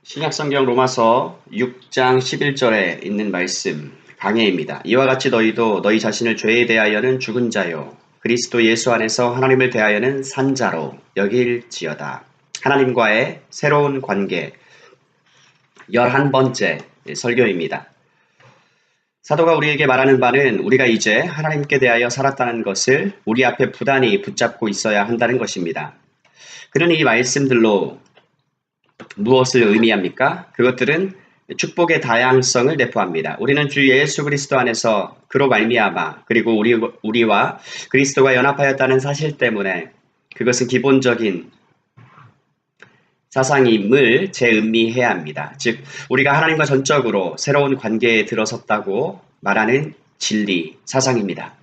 신약성경 로마서 6장 11절에 있는 말씀 강해입니다. 이와 같이 너희도 너희 자신을 죄에 대하여는 죽은 자요 그리스도 예수 안에서 하나님을 대하여는 산 자로 여길지어다. 하나님과의 새로운 관계 11번째 설교입니다. 사도가 우리에게 말하는 바는 우리가 이제 하나님께 대하여 살았다는 것을 우리 앞에 부단히 붙잡고 있어야 한다는 것입니다. 그는 이 말씀들로 무엇을 의미합니까? 그것들은 축복의 다양성을 내포합니다. 우리는 주 예수 그리스도 안에서 그로 말미암아 그리고 우리와 그리스도가 연합하였다는 사실 때문에 그것은 기본적인 사상임을 재음미해야 합니다. 즉 우리가 하나님과 전적으로 새로운 관계에 들어섰다고 말하는 진리, 사상입니다.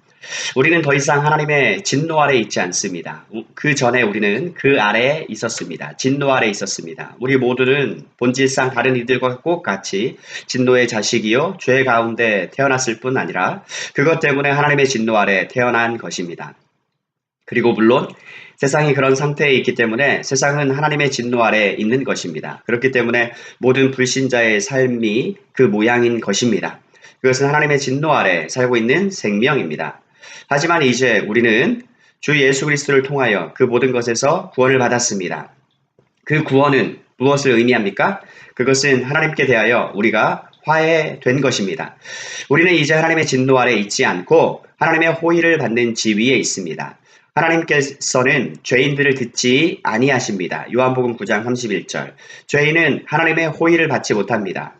우리는 더 이상 하나님의 진노 아래에 있지 않습니다. 그 전에 우리는 그 아래에 있었습니다. 진노 아래에 있었습니다. 우리 모두는 본질상 다른 이들과 똑같이 진노의 자식이요 죄 가운데 태어났을 뿐 아니라 그것 때문에 하나님의 진노 아래에 태어난 것입니다. 그리고 물론 세상이 그런 상태에 있기 때문에 세상은 하나님의 진노 아래에 있는 것입니다. 그렇기 때문에 모든 불신자의 삶이 그 모양인 것입니다. 그것은 하나님의 진노 아래 살고 있는 생명입니다. 하지만 이제 우리는 주 예수 그리스도를 통하여 그 모든 것에서 구원을 받았습니다. 그 구원은 무엇을 의미합니까? 그것은 하나님께 대하여 우리가 화해된 것입니다. 우리는 이제 하나님의 진노 아래 있지 않고 하나님의 호의를 받는 지위에 있습니다. 하나님께서는 죄인들을 듣지 아니하십니다. 요한복음 9장 31절. 죄인은 하나님의 호의를 받지 못합니다.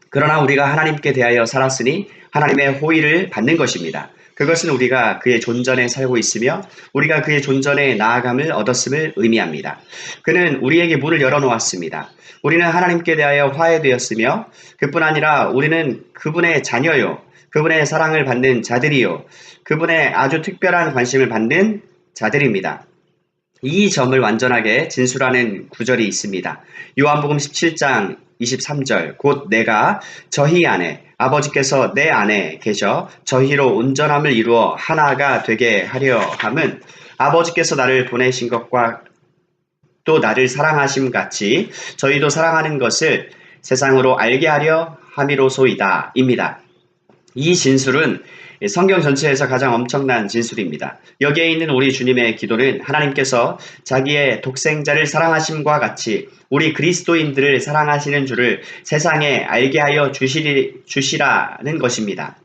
그러나 우리가 하나님께 대하여 살았으니 하나님의 호의를 받는 것입니다. 그것은 우리가 그의 존전에 살고 있으며 우리가 그의 존전에 나아감을 얻었음을 의미합니다. 그는 우리에게 문을 열어놓았습니다. 우리는 하나님께 대하여 화해되었으며 그뿐 아니라 우리는 그분의 자녀요. 그분의 사랑을 받는 자들이요. 그분의 아주 특별한 관심을 받는 자들입니다. 이 점을 완전하게 진술하는 구절이 있습니다. 요한복음 17장 23절 곧 내가 저희 안에 아버지께서 내 안에 계셔 저희로 온전함을 이루어 하나가 되게 하려 함은 아버지께서 나를 보내신 것과 또 나를 사랑하심 같이 저희도 사랑하는 것을 세상으로 알게 하려 함이로소이다 입니다. 이 진술은 성경 전체에서 가장 엄청난 진술입니다. 여기에 있는 우리 주님의 기도는 하나님께서 자기의 독생자를 사랑하심과 같이 우리 그리스도인들을 사랑하시는 줄을 세상에 알게 하여 주시라는 것입니다.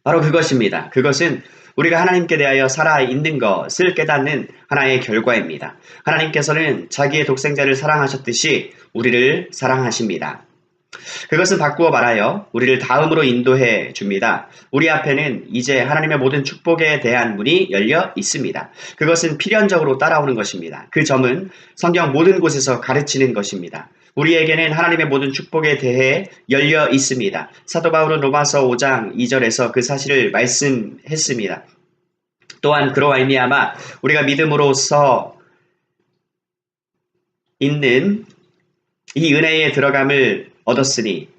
바로 그것입니다. 그것은 우리가 하나님께 대하여 살아있는 것을 깨닫는 하나의 결과입니다. 하나님께서는 자기의 독생자를 사랑하셨듯이 우리를 사랑하십니다. 그것은 바꾸어 말하여 우리를 다음으로 인도해 줍니다. 우리 앞에는 이제 하나님의 모든 축복에 대한 문이 열려 있습니다. 그것은 필연적으로 따라오는 것입니다. 그 점은 성경 모든 곳에서 가르치는 것입니다. 우리에게는 하나님의 모든 축복에 대해 열려 있습니다. 사도 바울은 로마서 5장 2절에서 그 사실을 말씀했습니다. 또한 그로 말미암아 우리가 믿음으로써 있는 이 은혜에 들어감을 얻었으니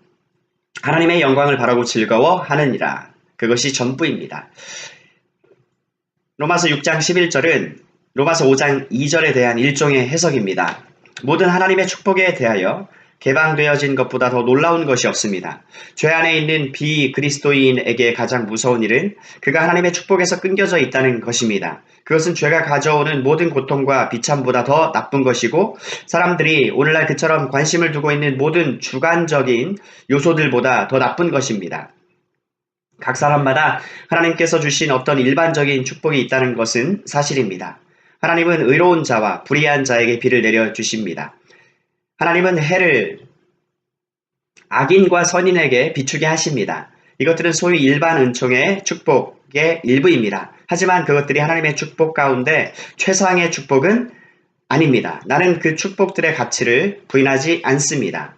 하나님의 영광을 바라고 즐거워하느니라. 그것이 전부입니다. 로마서 6장 11절은 로마서 5장 2절에 대한 일종의 해석입니다. 모든 하나님의 축복에 대하여 개방되어진 것보다 더 놀라운 것이 없습니다. 죄 안에 있는 비그리스도인에게 가장 무서운 일은 그가 하나님의 축복에서 끊겨져 있다는 것입니다. 그것은 죄가 가져오는 모든 고통과 비참보다 더 나쁜 것이고 사람들이 오늘날 그처럼 관심을 두고 있는 모든 주관적인 요소들보다 더 나쁜 것입니다. 각 사람마다 하나님께서 주신 어떤 일반적인 축복이 있다는 것은 사실입니다. 하나님은 의로운 자와 불의한 자에게 비를 내려주십니다. 하나님은 해를 악인과 선인에게 비추게 하십니다. 이것들은 소위 일반 은총의 축복의 일부입니다. 하지만 그것들이 하나님의 축복 가운데 최상의 축복은 아닙니다. 나는 그 축복들의 가치를 부인하지 않습니다.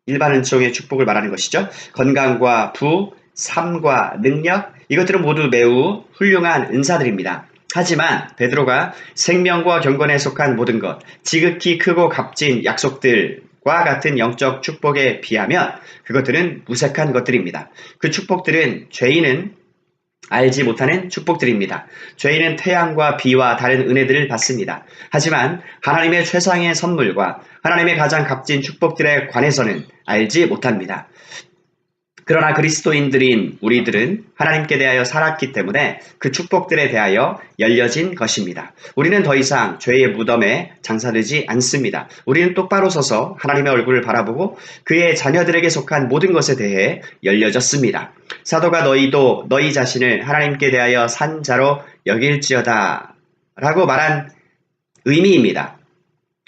일반 은총의 축복을 말하는 것이죠. 건강과 부, 삶과 능력, 이것들은 모두 매우 훌륭한 은사들입니다. 하지만 베드로가 생명과 경건에 속한 모든 것, 지극히 크고 값진 약속들과 같은 영적 축복에 비하면 그것들은 무색한 것들입니다. 그 축복들은 죄인은 알지 못하는 축복들입니다. 죄인은 태양과 비와 다른 은혜들을 받습니다. 하지만 하나님의 최상의 선물과 하나님의 가장 값진 축복들에 관해서는 알지 못합니다. 그러나 그리스도인들인 우리들은 하나님께 대하여 살았기 때문에 그 축복들에 대하여 열려진 것입니다. 우리는 더 이상 죄의 무덤에 장사되지 않습니다. 우리는 똑바로 서서 하나님의 얼굴을 바라보고 그의 자녀들에게 속한 모든 것에 대해 열려졌습니다. 사도가 너희도 너희 자신을 하나님께 대하여 산 자로 여길지어다 라고 말한 의미입니다.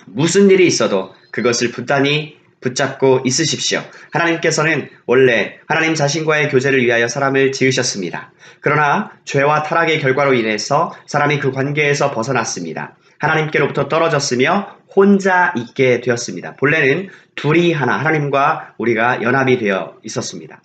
무슨 일이 있어도 그것을 부단히 붙잡고 있으십시오. 하나님께서는 원래 하나님 자신과의 교제를 위하여 사람을 지으셨습니다. 그러나 죄와 타락의 결과로 인해서 사람이 그 관계에서 벗어났습니다. 하나님께로부터 떨어졌으며 혼자 있게 되었습니다. 본래는 둘이 하나, 하나님과 우리가 연합이 되어 있었습니다.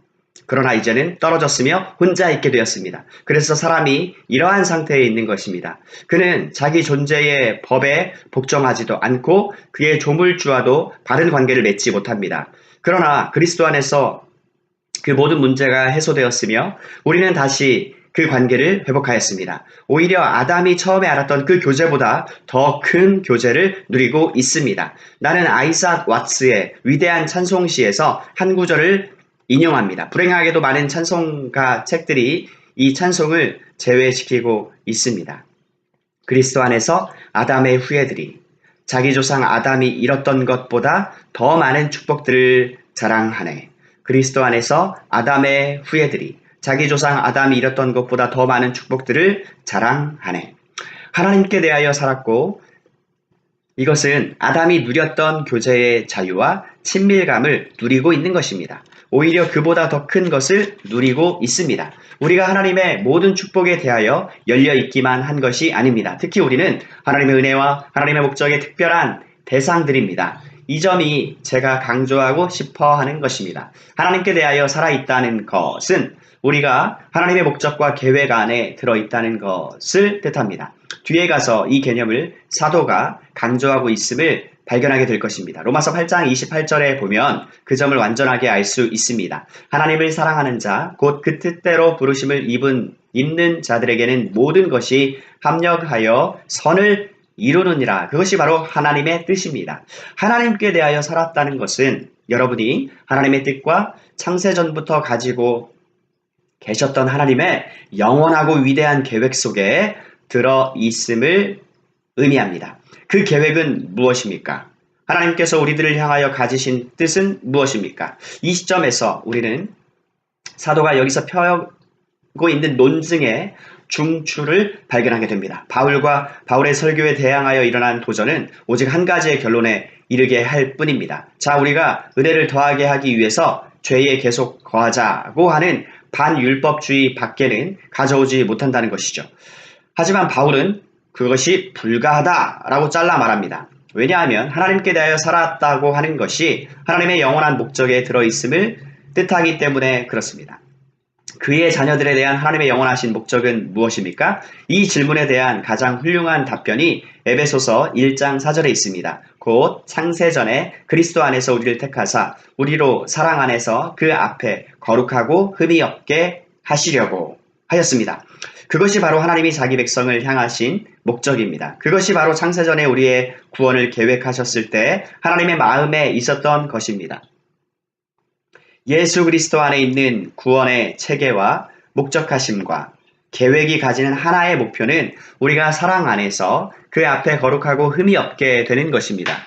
그러나 이제는 떨어졌으며 혼자 있게 되었습니다. 그래서 사람이 이러한 상태에 있는 것입니다. 그는 자기 존재의 법에 복종하지도 않고 그의 조물주와도 바른 관계를 맺지 못합니다. 그러나 그리스도 안에서 그 모든 문제가 해소되었으며 우리는 다시 그 관계를 회복하였습니다. 오히려 아담이 처음에 알았던 그 교제보다 더 큰 교제를 누리고 있습니다. 나는 아이삭 왓츠의 위대한 찬송시에서 한 구절을 인용합니다. 불행하게도 많은 찬송가 책들이 이 찬송을 제외시키고 있습니다. 그리스도 안에서 아담의 후예들이 자기 조상 아담이 이뤘던 것보다 더 많은 축복들을 자랑하네. 그리스도 안에서 아담의 후예들이 자기 조상 아담이 이뤘던 것보다 더 많은 축복들을 자랑하네. 하나님께 대하여 살았고 이것은 아담이 누렸던 교제의 자유와 친밀감을 누리고 있는 것입니다. 오히려 그보다 더 큰 것을 누리고 있습니다. 우리가 하나님의 모든 축복에 대하여 열려 있기만 한 것이 아닙니다. 특히 우리는 하나님의 은혜와 하나님의 목적의 특별한 대상들입니다. 이 점이 제가 강조하고 싶어 하는 것입니다. 하나님께 대하여 살아있다는 것은 우리가 하나님의 목적과 계획 안에 들어있다는 것을 뜻합니다. 뒤에 가서 이 개념을 사도가 강조하고 있음을 발견하게 될 것입니다. 로마서 8장 28절에 보면 그 점을 완전하게 알 수 있습니다. 하나님을 사랑하는 자, 곧 그 뜻대로 부르심을 입는 자들에게는 모든 것이 합력하여 선을 이루느니라. 그것이 바로 하나님의 뜻입니다. 하나님께 대하여 살았다는 것은 여러분이 하나님의 뜻과 창세전부터 가지고 계셨던 하나님의 영원하고 위대한 계획 속에 들어있음을 의미합니다. 그 계획은 무엇입니까? 하나님께서 우리들을 향하여 가지신 뜻은 무엇입니까? 이 시점에서 우리는 사도가 여기서 펴고 있는 논증의 중추를 발견하게 됩니다. 바울의 설교에 대항하여 일어난 도전은 오직 한 가지의 결론에 이르게 할 뿐입니다. 자, 우리가 은혜를 더하게 하기 위해서 죄에 계속 거하자고 하는 반율법주의 밖에는 가져오지 못한다는 것이죠. 하지만 바울은 그것이 불가하다라고 잘라 말합니다. 왜냐하면 하나님께 대하여 살았다고 하는 것이 하나님의 영원한 목적에 들어있음을 뜻하기 때문에 그렇습니다. 그의 자녀들에 대한 하나님의 영원하신 목적은 무엇입니까? 이 질문에 대한 가장 훌륭한 답변이 에베소서 1장 4절에 있습니다. 곧 창세전에 그리스도 안에서 우리를 택하사 우리로 사랑 안에서 그 앞에 거룩하고 흠이 없게 하시려고 하였습니다. 그것이 바로 하나님이 자기 백성을 향하신 목적입니다. 그것이 바로 창세전에 우리의 구원을 계획하셨을 때 하나님의 마음에 있었던 것입니다. 예수 그리스도 안에 있는 구원의 체계와 목적하심과 계획이 가지는 하나의 목표는 우리가 사랑 안에서 그 앞에 거룩하고 흠이 없게 되는 것입니다.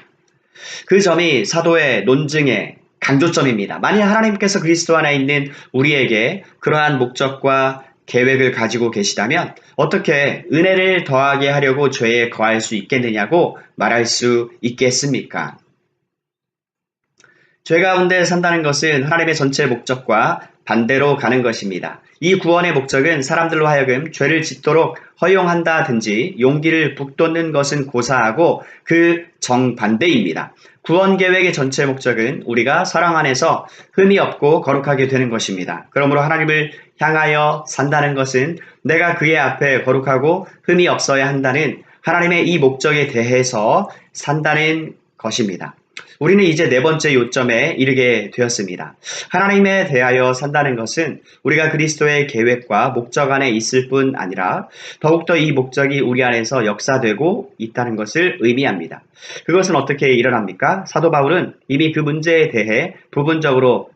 그 점이 사도의 논증의 강조점입니다. 만약 하나님께서 그리스도 안에 있는 우리에게 그러한 목적과 계획을 가지고 계시다면 어떻게 은혜를 더하게 하려고 죄에 거할 수 있겠느냐고 말할 수 있겠습니까? 죄 가운데 산다는 것은 하나님의 전체 목적과 반대로 가는 것입니다. 이 구원의 목적은 사람들로 하여금 죄를 짓도록 허용한다든지 용기를 북돋는 것은 고사하고 그 정반대입니다. 구원 계획의 전체 목적은 우리가 사랑 안에서 흠이 없고 거룩하게 되는 것입니다. 그러므로 하나님을 향하여 산다는 것은 내가 그의 앞에 거룩하고 흠이 없어야 한다는 하나님의 이 목적에 대해서 산다는 것입니다. 우리는 이제 네 번째 요점에 이르게 되었습니다. 하나님에 대하여 산다는 것은 우리가 그리스도의 계획과 목적 안에 있을 뿐 아니라 더욱더 이 목적이 우리 안에서 역사되고 있다는 것을 의미합니다. 그것은 어떻게 일어납니까? 사도 바울은 이미 그 문제에 대해 부분적으로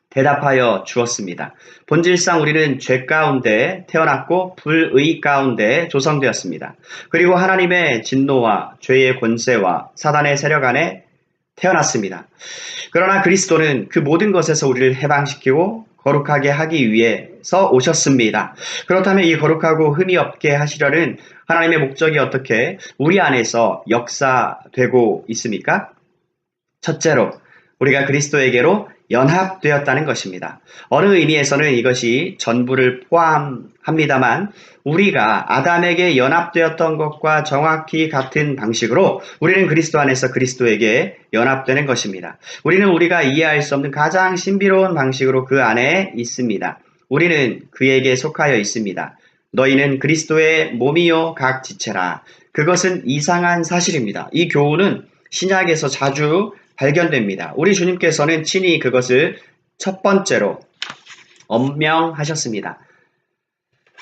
대답하여 주었습니다. 본질상 우리는 죄 가운데 태어났고 불의 가운데 조성되었습니다. 그리고 하나님의 진노와 죄의 권세와 사단의 세력 안에 태어났습니다. 그러나 그리스도는 그 모든 것에서 우리를 해방시키고 거룩하게 하기 위해서 오셨습니다. 그렇다면 이 거룩하고 흠이 없게 하시려는 하나님의 목적이 어떻게 우리 안에서 역사되고 있습니까? 첫째로 우리가 그리스도에게로 연합되었다는 것입니다. 어느 의미에서는 이것이 전부를 포함합니다만 우리가 아담에게 연합되었던 것과 정확히 같은 방식으로 우리는 그리스도 안에서 그리스도에게 연합되는 것입니다. 우리는 우리가 이해할 수 없는 가장 신비로운 방식으로 그 안에 있습니다. 우리는 그에게 속하여 있습니다. 너희는 그리스도의 몸이요 각 지체라. 그것은 이상한 사실입니다. 이 교훈은 신약에서 자주 발견됩니다. 우리 주님께서는 친히 그것을 첫 번째로 엄명하셨습니다.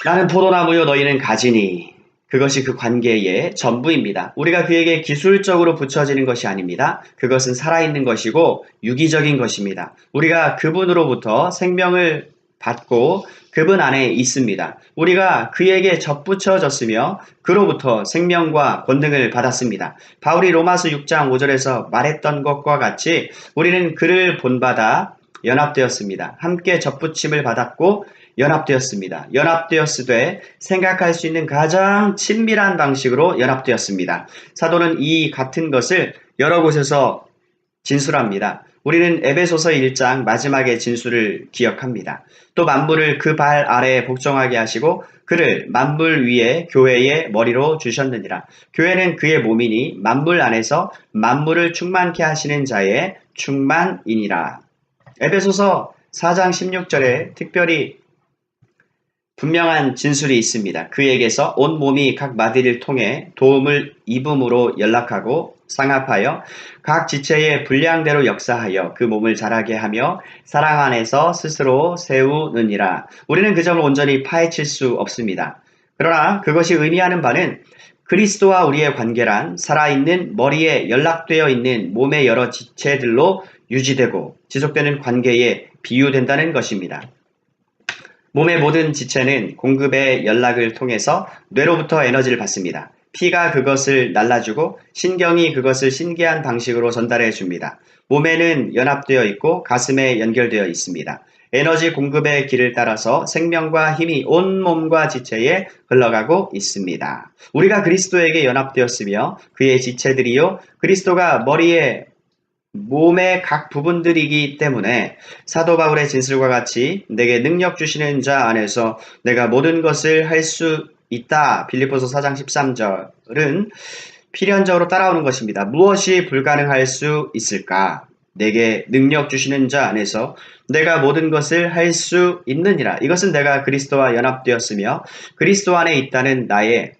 나는 포도나무요 너희는 가지니. 그것이 그 관계의 전부입니다. 우리가 그에게 기술적으로 붙여지는 것이 아닙니다. 그것은 살아있는 것이고 유기적인 것입니다. 우리가 그분으로부터 생명을 받고 그분 안에 있습니다. 우리가 그에게 접붙여졌으며 그로부터 생명과 권능을 받았습니다. 바울이 로마서 6장 5절에서 말했던 것과 같이 우리는 그를 본받아 연합되었습니다. 함께 접붙임을 받았고 연합되었습니다. 연합되었으되 생각할 수 있는 가장 친밀한 방식으로 연합되었습니다. 사도는 이 같은 것을 여러 곳에서 진술합니다. 우리는 에베소서 1장 마지막의 진술을 기억합니다. 또 만물을 그 발 아래에 복종하게 하시고 그를 만물 위에 교회의 머리로 주셨느니라. 교회는 그의 몸이니 만물 안에서 만물을 충만케 하시는 자의 충만이니라. 에베소서 4장 16절에 특별히 분명한 진술이 있습니다. 그에게서 온 몸이 각 마디를 통해 도움을 입음으로 연락하고 상합하여 각 지체의 분량대로 역사하여 그 몸을 자라게 하며 사랑 안에서 스스로 세우느니라. 우리는 그 점을 온전히 파헤칠 수 없습니다. 그러나 그것이 의미하는 바는 그리스도와 우리의 관계란 살아있는 머리에 연락되어 있는 몸의 여러 지체들로 유지되고 지속되는 관계에 비유된다는 것입니다. 몸의 모든 지체는 공급의 연락을 통해서 뇌로부터 에너지를 받습니다. 피가 그것을 날라주고 신경이 그것을 신기한 방식으로 전달해 줍니다. 몸에는 연합되어 있고 가슴에 연결되어 있습니다. 에너지 공급의 길을 따라서 생명과 힘이 온 몸과 지체에 흘러가고 있습니다. 우리가 그리스도에게 연합되었으며 그의 지체들이요 그리스도가 머리에 몸의 각 부분들이기 때문에 사도 바울의 진술과 같이 내게 능력 주시는 자 안에서 내가 모든 것을 할 수 있다. 빌립보서 4장 13절은 필연적으로 따라오는 것입니다. 무엇이 불가능할 수 있을까? 내게 능력 주시는 자 안에서 내가 모든 것을 할 수 있느니라. 이것은 내가 그리스도와 연합되었으며 그리스도 안에 있다는 나의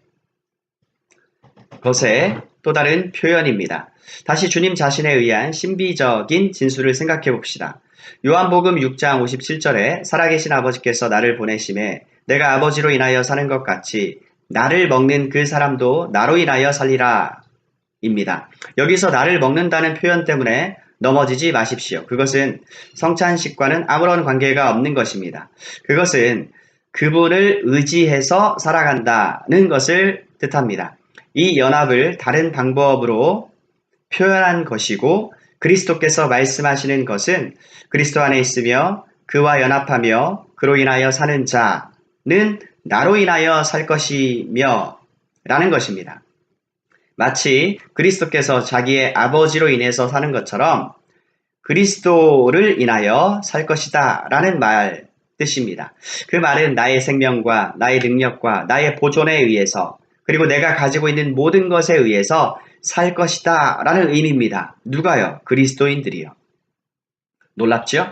것의 또 다른 표현입니다. 다시 주님 자신에 의한 신비적인 진술을 생각해 봅시다. 요한복음 6장 57절에 살아계신 아버지께서 나를 보내심에 내가 아버지로 인하여 사는 것 같이 나를 먹는 그 사람도 나로 인하여 살리라 입니다. 여기서 나를 먹는다는 표현 때문에 넘어지지 마십시오. 그것은 성찬식과는 아무런 관계가 없는 것입니다. 그것은 그분을 의지해서 살아간다는 것을 뜻합니다. 이 연합을 다른 방법으로 표현한 것이고 그리스도께서 말씀하시는 것은 그리스도 안에 있으며 그와 연합하며 그로 인하여 사는 자는 나로 인하여 살 것이며 라는 것입니다. 마치 그리스도께서 자기의 아버지로 인해서 사는 것처럼 그리스도를 인하여 살 것이다 라는 말 뜻입니다. 그 말은 나의 생명과 나의 능력과 나의 보존에 의해서 그리고 내가 가지고 있는 모든 것에 의해서 살 것이다 라는 의미입니다. 누가요? 그리스도인들이요. 놀랍죠?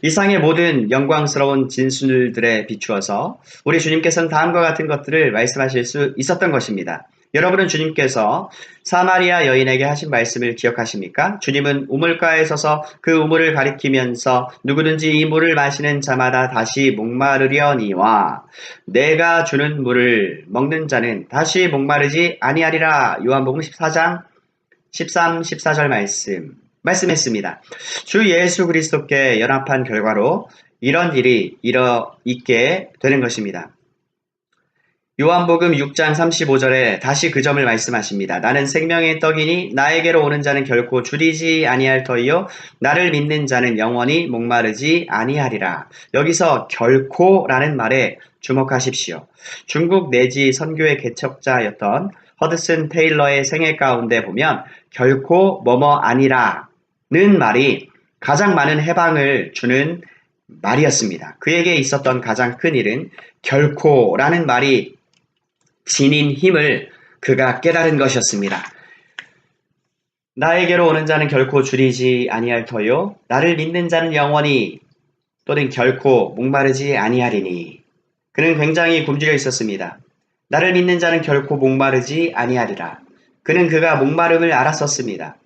이상의 모든 영광스러운 진술들에 비추어서 우리 주님께서는 다음과 같은 것들을 말씀하실 수 있었던 것입니다. 여러분은 주님께서 사마리아 여인에게 하신 말씀을 기억하십니까? 주님은 우물가에 서서 그 우물을 가리키면서 누구든지 이 물을 마시는 자마다 다시 목마르려니와 내가 주는 물을 먹는 자는 다시 목마르지 아니하리라. 요한복음 14장 13, 14절 말씀했습니다. 주 예수 그리스도께 연합한 결과로 이런 일이 있게 되는 것입니다. 요한복음 6장 35절에 다시 그 점을 말씀하십니다. 나는 생명의 떡이니 나에게로 오는 자는 결코 줄이지 아니할 터이요 나를 믿는 자는 영원히 목마르지 아니하리라. 여기서 결코라는 말에 주목하십시오. 중국 내지 선교의 개척자였던 허드슨 테일러의 생애 가운데 보면 결코 뭐뭐 아니라는 말이 가장 많은 해방을 주는 말이었습니다. 그에게 있었던 가장 큰 일은 결코라는 말이 지닌 힘을 그가 깨달은 것이었습니다. 나에게로 오는 자는 결코 줄이지 아니할 터요 나를 믿는 자는 영원히 또는 결코 목마르지 아니하리니. 그는 굉장히 굶주려 있었습니다. 나를 믿는 자는 결코 목마르지 아니하리라. 그는 그가 목마름을 알았었습니다.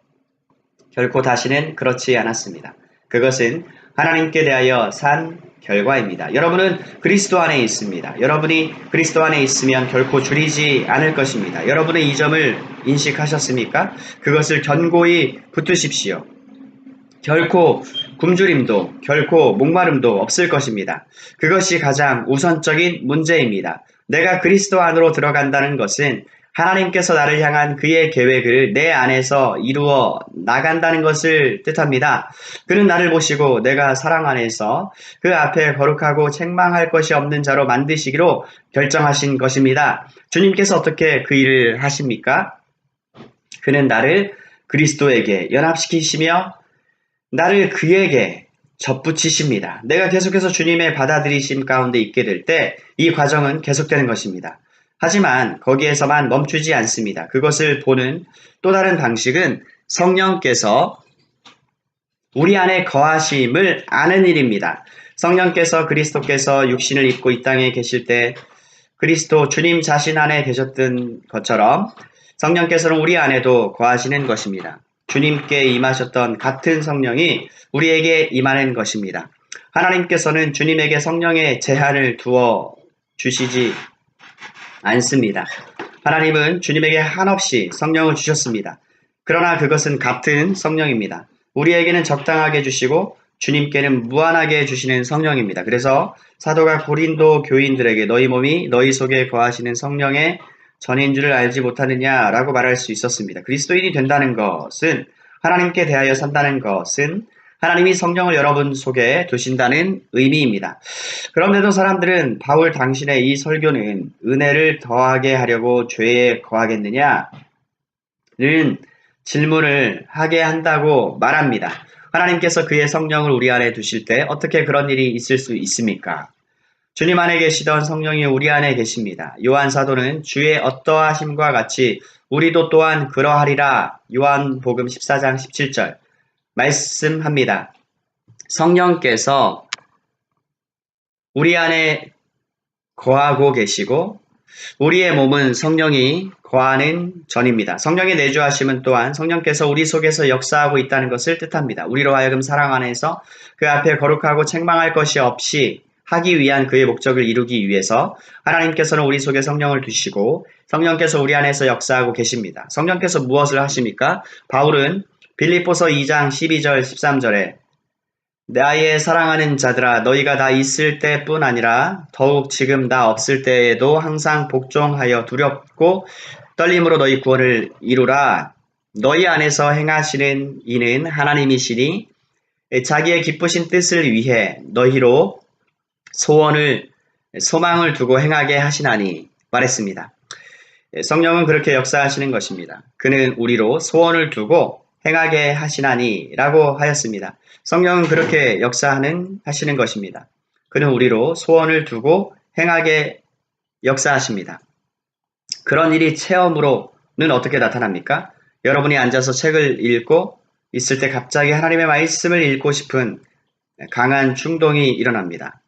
결코 다시는 그렇지 않았습니다. 그것은 하나님께 대하여 산 결과입니다. 여러분은 그리스도 안에 있습니다. 여러분이 그리스도 안에 있으면 결코 줄이지 않을 것입니다. 여러분은 이 점을 인식하셨습니까? 그것을 견고히 붙드십시오. 결코 굶주림도 결코 목마름도 없을 것입니다. 그것이 가장 우선적인 문제입니다. 내가 그리스도 안으로 들어간다는 것은 하나님께서 나를 향한 그의 계획을 내 안에서 이루어 나간다는 것을 뜻합니다. 그는 나를 보시고 내가 사랑 안에서 그 앞에 거룩하고 책망할 것이 없는 자로 만드시기로 결정하신 것입니다. 주님께서 어떻게 그 일을 하십니까? 그는 나를 그리스도에게 연합시키시며 나를 그에게 접붙이십니다. 내가 계속해서 주님의 받아들이심 가운데 있게 될 때 이 과정은 계속되는 것입니다. 하지만 거기에서만 멈추지 않습니다. 그것을 보는 또 다른 방식은 성령께서 우리 안에 거하심을 아는 일입니다. 성령께서 그리스도께서 육신을 입고 이 땅에 계실 때 그리스도 주님 자신 안에 계셨던 것처럼 성령께서는 우리 안에도 거하시는 것입니다. 주님께 임하셨던 같은 성령이 우리에게 임하는 것입니다. 하나님께서는 주님에게 성령의 제한을 두어 주시지 않습니다. 하나님은 주님에게 한없이 성령을 주셨습니다. 그러나 그것은 같은 성령입니다. 우리에게는 적당하게 주시고 주님께는 무한하게 주시는 성령입니다. 그래서 사도가 고린도 교인들에게 너희 몸이 너희 속에 거하시는 성령의 전인 줄을 알지 못하느냐라고 말할 수 있었습니다. 그리스도인이 된다는 것은 하나님께 대하여 산다는 것은 하나님이 성령을 여러분 속에 두신다는 의미입니다. 그런데도 사람들은 바울 당신의 이 설교는 은혜를 더하게 하려고 죄에 거하겠느냐는 질문을 하게 한다고 말합니다. 하나님께서 그의 성령을 우리 안에 두실 때 어떻게 그런 일이 있을 수 있습니까? 주님 안에 계시던 성령이 우리 안에 계십니다. 요한 사도는 주의 어떠하심과 같이 우리도 또한 그러하리라. 요한복음 14장 17절 말씀합니다. 성령께서 우리 안에 거하고 계시고 우리의 몸은 성령이 거하는 전입니다. 성령의 내주하심은 또한 성령께서 우리 속에서 역사하고 있다는 것을 뜻합니다. 우리로 하여금 사랑 안에서 그 앞에 거룩하고 책망할 것이 없이 하기 위한 그의 목적을 이루기 위해서 하나님께서는 우리 속에 성령을 두시고 성령께서 우리 안에서 역사하고 계십니다. 성령께서 무엇을 하십니까? 바울은 빌립보서 2장 12절 13절에 나의 사랑하는 자들아 너희가 나 있을 때뿐 아니라 더욱 지금 나 없을 때에도 항상 복종하여 두렵고 떨림으로 너희 구원을 이루라. 너희 안에서 행하시는 이는 하나님이시니 자기의 기쁘신 뜻을 위해 너희로 소망을 두고 행하게 하시나니 말했습니다. 성령은 그렇게 역사하시는 것입니다. 그는 우리로 소원을 두고 행하게 하시나니 라고 하였습니다. 성령은 그렇게 하시는 것입니다. 그는 우리로 소원을 두고 행하게 역사하십니다. 그런 일이 체험으로는 어떻게 나타납니까? 여러분이 앉아서 책을 읽고 있을 때 갑자기 하나님의 말씀을 읽고 싶은 강한 충동이 일어납니다.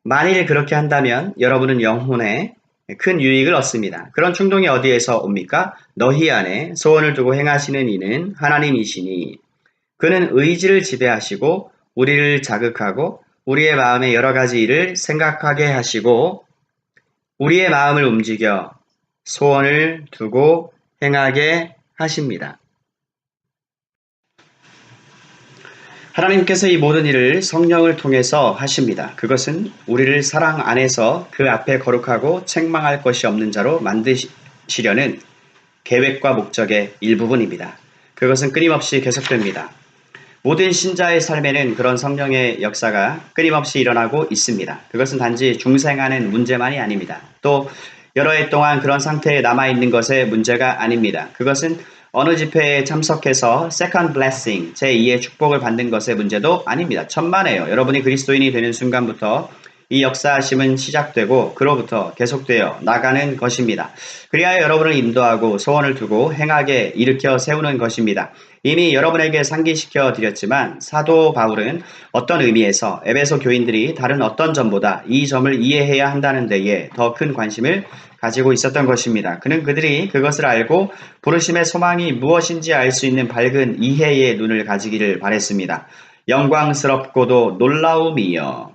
만일 그렇게 한다면 여러분은 영혼의 큰 유익을 얻습니다. 그런 충동이 어디에서 옵니까? 너희 안에 소원을 두고 행하시는 이는 하나님이시니 그는 의지를 지배하시고 우리를 자극하고 우리의 마음에 여러 가지 일을 생각하게 하시고 우리의 마음을 움직여 소원을 두고 행하게 하십니다. 하나님께서 이 모든 일을 성령을 통해서 하십니다. 그것은 우리를 사랑 안에서 그 앞에 거룩하고 책망할 것이 없는 자로 만드시려는 계획과 목적의 일부분입니다. 그것은 끊임없이 계속됩니다. 모든 신자의 삶에는 그런 성령의 역사가 끊임없이 일어나고 있습니다. 그것은 단지 중생하는 문제만이 아닙니다. 또 여러 해 동안 그런 상태에 남아있는 것의 문제가 아닙니다. 그것은 어느 집회에 참석해서 second blessing, 제2의 축복을 받는 것의 문제도 아닙니다. 천만에요. 여러분이 그리스도인이 되는 순간부터 이 역사하심은 시작되고 그로부터 계속되어 나가는 것입니다. 그리하여 여러분을 인도하고 소원을 두고 행하게 일으켜 세우는 것입니다. 이미 여러분에게 상기시켜 드렸지만 사도 바울은 어떤 의미에서 에베소 교인들이 다른 어떤 점보다 이 점을 이해해야 한다는 데에 더 큰 관심을 가지고 있었던 것입니다. 그는 그들이 그것을 알고 부르심의 소망이 무엇인지 알 수 있는 밝은 이해의 눈을 가지기를 바랬습니다. 영광스럽고도 놀라움이여.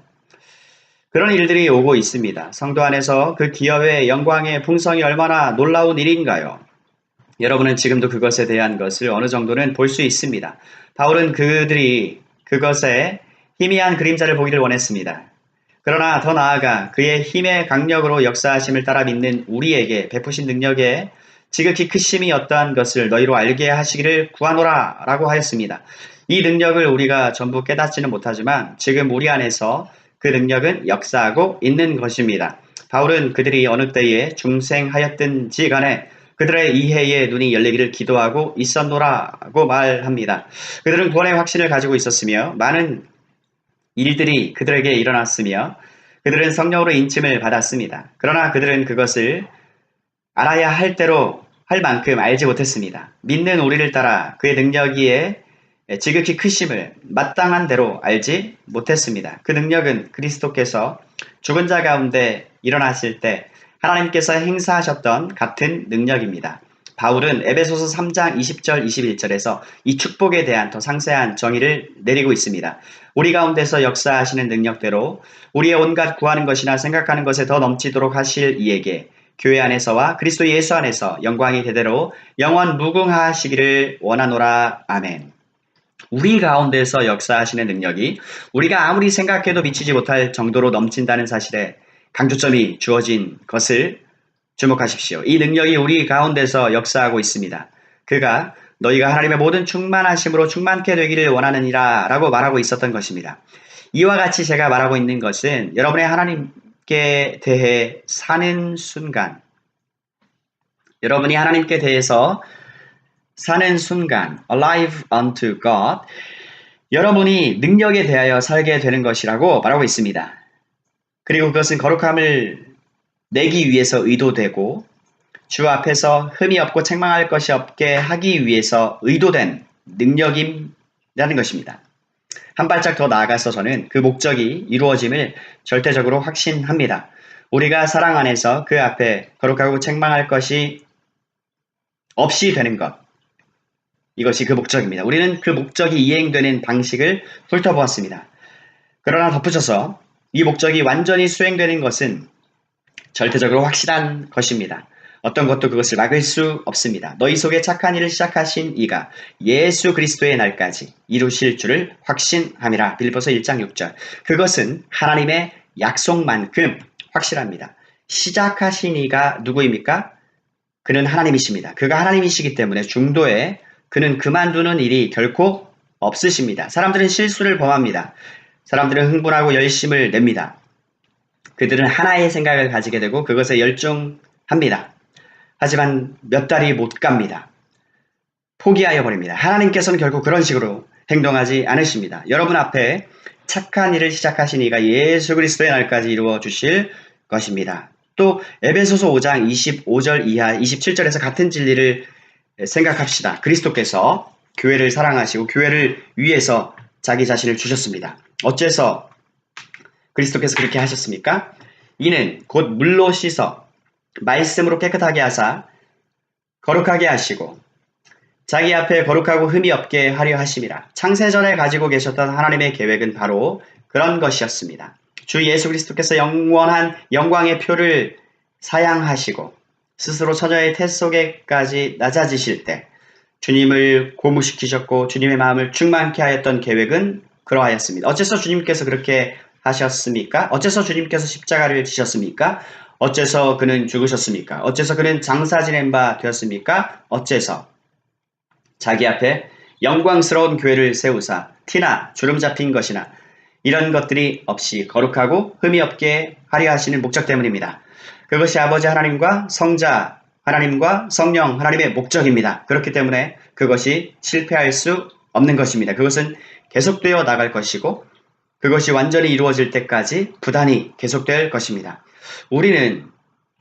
그런 일들이 오고 있습니다. 성도 안에서 그 기업의 영광의 풍성이 얼마나 놀라운 일인가요? 여러분은 지금도 그것에 대한 것을 어느 정도는 볼 수 있습니다. 바울은 그들이 그것에 희미한 그림자를 보기를 원했습니다. 그러나 더 나아가 그의 힘의 강력으로 역사하심을 따라 믿는 우리에게 베푸신 능력에 지극히 크심이 어떠한 것을 너희로 알게 하시기를 구하노라 라고 하였습니다. 이 능력을 우리가 전부 깨닫지는 못하지만 지금 우리 안에서 그 능력은 역사하고 있는 것입니다. 바울은 그들이 어느 때에 중생하였든지 간에 그들의 이해의 눈이 열리기를 기도하고 있었노라고 말합니다. 그들은 구원의 확신을 가지고 있었으며 많은 일들이 그들에게 일어났으며 그들은 성령으로 인침을 받았습니다. 그러나 그들은 그것을 알아야 할 대로 할 만큼 알지 못했습니다. 믿는 우리를 따라 그의 능력이 지극히 크심을 마땅한 대로 알지 못했습니다. 그 능력은 그리스도께서 죽은 자 가운데 일어나실 때 하나님께서 행사하셨던 같은 능력입니다. 바울은 에베소서 3장 20절 21절에서 이 축복에 대한 더 상세한 정의를 내리고 있습니다. 우리 가운데서 역사하시는 능력대로 우리의 온갖 구하는 것이나 생각하는 것에 더 넘치도록 하실 이에게 교회 안에서와 그리스도 예수 안에서 영광이 대대로 영원 무궁하시기를 원하노라. 아멘. 우리 가운데서 역사하시는 능력이 우리가 아무리 생각해도 미치지 못할 정도로 넘친다는 사실에 강조점이 주어진 것을 주목하십시오. 이 능력이 우리 가운데서 역사하고 있습니다. 그가 너희가 하나님의 모든 충만하심으로 충만케 되기를 원하느니라 라고 말하고 있었던 것입니다. 이와 같이 제가 말하고 있는 것은 여러분의 하나님께 대해 사는 순간, 여러분이 하나님께 대해서 사는 순간, alive unto God, 여러분이 능력에 대하여 살게 되는 것이라고 말하고 있습니다. 그리고 그것은 거룩함을 내기 위해서 의도되고 주 앞에서 흠이 없고 책망할 것이 없게 하기 위해서 의도된 능력이라는 것입니다. 한 발짝 더 나아가서 저는 그 목적이 이루어짐을 절대적으로 확신합니다. 우리가 사랑 안에서 그 앞에 거룩하고 책망할 것이 없이 되는 것, 이것이 그 목적입니다. 우리는 그 목적이 이행되는 방식을 훑어보았습니다. 그러나 덧붙여서 이 목적이 완전히 수행되는 것은 절대적으로 확실한 것입니다. 어떤 것도 그것을 막을 수 없습니다. 너희 속에 착한 일을 시작하신 이가 예수 그리스도의 날까지 이루실 줄을 확신함이라. 빌립보서 1장 6절. 그것은 하나님의 약속만큼 확실합니다. 시작하신 이가 누구입니까? 그는 하나님이십니다. 그가 하나님이시기 때문에 중도에 그는 그만두는 일이 결코 없으십니다. 사람들은 실수를 범합니다. 사람들은 흥분하고 열심을 냅니다. 그들은 하나의 생각을 가지게 되고 그것에 열중합니다. 하지만 몇 달이 못 갑니다. 포기하여 버립니다. 하나님께서는 결국 그런 식으로 행동하지 않으십니다. 여러분 앞에 착한 일을 시작하신 이가 예수 그리스도의 날까지 이루어 주실 것입니다. 또 에베소서 5장 25절 이하 27절에서 같은 진리를 생각합시다. 그리스도께서 교회를 사랑하시고 교회를 위해서 자기 자신을 주셨습니다. 어째서 그리스도께서 그렇게 하셨습니까? 이는 곧 물로 씻어 말씀으로 깨끗하게 하사 거룩하게 하시고 자기 앞에 거룩하고 흠이 없게 하려 하심이라. 창세전에 가지고 계셨던 하나님의 계획은 바로 그런 것이었습니다. 주 예수 그리스도께서 영원한 영광의 표를 사양하시고 스스로 처녀의 태 속에까지 낮아지실 때 주님을 고무시키셨고 주님의 마음을 충만케 하였던 계획은 그러하였습니다. 어째서 주님께서 그렇게 하셨습니까? 어째서 주님께서 십자가를 지셨습니까? 어째서 그는 죽으셨습니까? 어째서 그는 장사 지낸 바 되었습니까? 어째서 자기 앞에 영광스러운 교회를 세우사 티나 주름 잡힌 것이나 이런 것들이 없이 거룩하고 흠이 없게 하려 하시는 목적 때문입니다. 그것이 아버지 하나님과 성자 하나님과 성령 하나님의 목적입니다. 그렇기 때문에 그것이 실패할 수 없는 것입니다. 그것은 계속되어 나갈 것이고 그것이 완전히 이루어질 때까지 부단히 계속될 것입니다. 우리는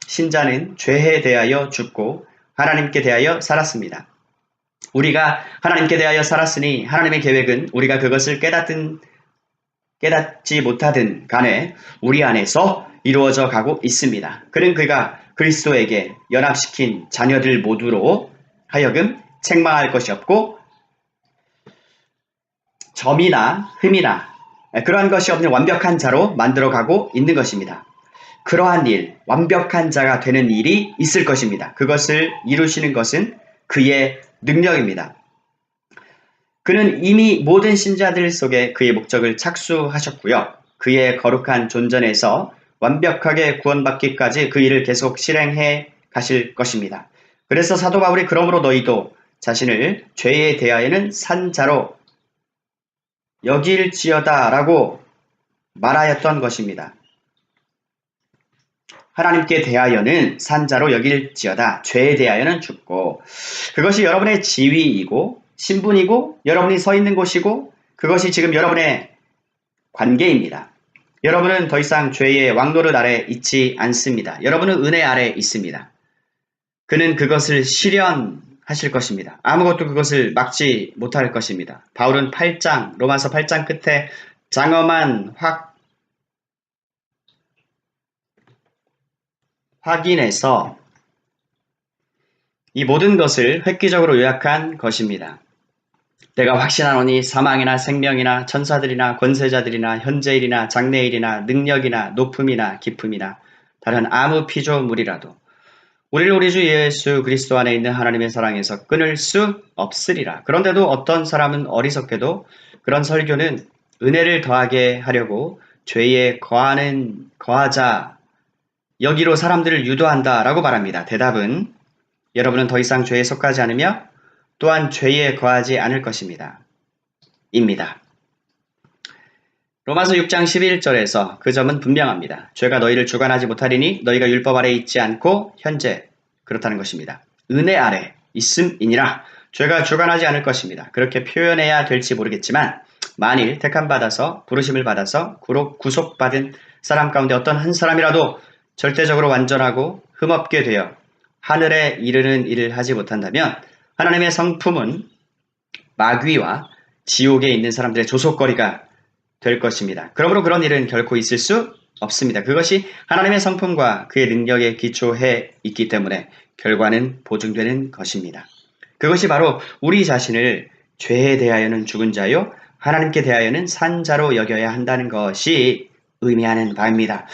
신자는 죄에 대하여 죽고 하나님께 대하여 살았습니다. 우리가 하나님께 대하여 살았으니 하나님의 계획은 우리가 그것을 깨닫지 못하든 간에 우리 안에서 이루어져 가고 있습니다. 그는 그가 그리스도에게 연합시킨 자녀들 모두로 하여금 책망할 것이 없고 점이나 흠이나 그러한 것이 없는 완벽한 자로 만들어가고 있는 것입니다. 그러한 일, 완벽한 자가 되는 일이 있을 것입니다. 그것을 이루시는 것은 그의 능력입니다. 그는 이미 모든 신자들 속에 그의 목적을 착수하셨고요. 그의 거룩한 존전에서 완벽하게 구원받기까지 그 일을 계속 실행해 가실 것입니다. 그래서 사도 바울이 그러므로 너희도 자신을 죄에 대하여는 산자로 여길지어다 라고 말하였던 것입니다. 하나님께 대하여는 산자로 여길지어다. 죄에 대하여는 죽고 그것이 여러분의 지위이고 신분이고 여러분이 서 있는 곳이고 그것이 지금 여러분의 관계입니다. 여러분은 더 이상 죄의 왕노릇 아래 있지 않습니다. 여러분은 은혜 아래 있습니다. 그는 그것을 실현하실 것입니다. 아무것도 그것을 막지 못할 것입니다. 바울은 로마서 8장 끝에 장엄한 확인해서 이 모든 것을 획기적으로 요약한 것입니다. 내가 확신하노니 사망이나 생명이나 천사들이나 권세자들이나 현재일이나 장래일이나 능력이나 높음이나 깊음이나 다른 아무 피조물이라도 우리를 우리 주 예수 그리스도 안에 있는 하나님의 사랑에서 끊을 수 없으리라. 그런데도 어떤 사람은 어리석게도 그런 설교는 은혜를 더하게 하려고 죄에 거하자 여기로 사람들을 유도한다라고 말합니다. 대답은 여러분은 더 이상 죄에 속하지 않으며 또한 죄에 거하지 않을 것입니다. 입니다. 로마서 6장 11절에서 그 점은 분명합니다. 죄가 너희를 주관하지 못하리니 너희가 율법 아래 있지 않고 현재 그렇다는 것입니다. 은혜 아래 있음이니라. 죄가 주관하지 않을 것입니다. 그렇게 표현해야 될지 모르겠지만 만일 택함받아서 부르심을 받아서 구속받은 사람 가운데 어떤 한 사람이라도 절대적으로 완전하고 흠없게 되어 하늘에 이르는 일을 하지 못한다면 하나님의 성품은 마귀와 지옥에 있는 사람들의 조속거리가 될 것입니다. 그러므로 그런 일은 결코 있을 수 없습니다. 그것이 하나님의 성품과 그의 능력에 기초해 있기 때문에 결과는 보증되는 것입니다. 그것이 바로 우리 자신을 죄에 대하여는 죽은 자요 하나님께 대하여는 산 자로 여겨야 한다는 것이 의미하는 바입니다.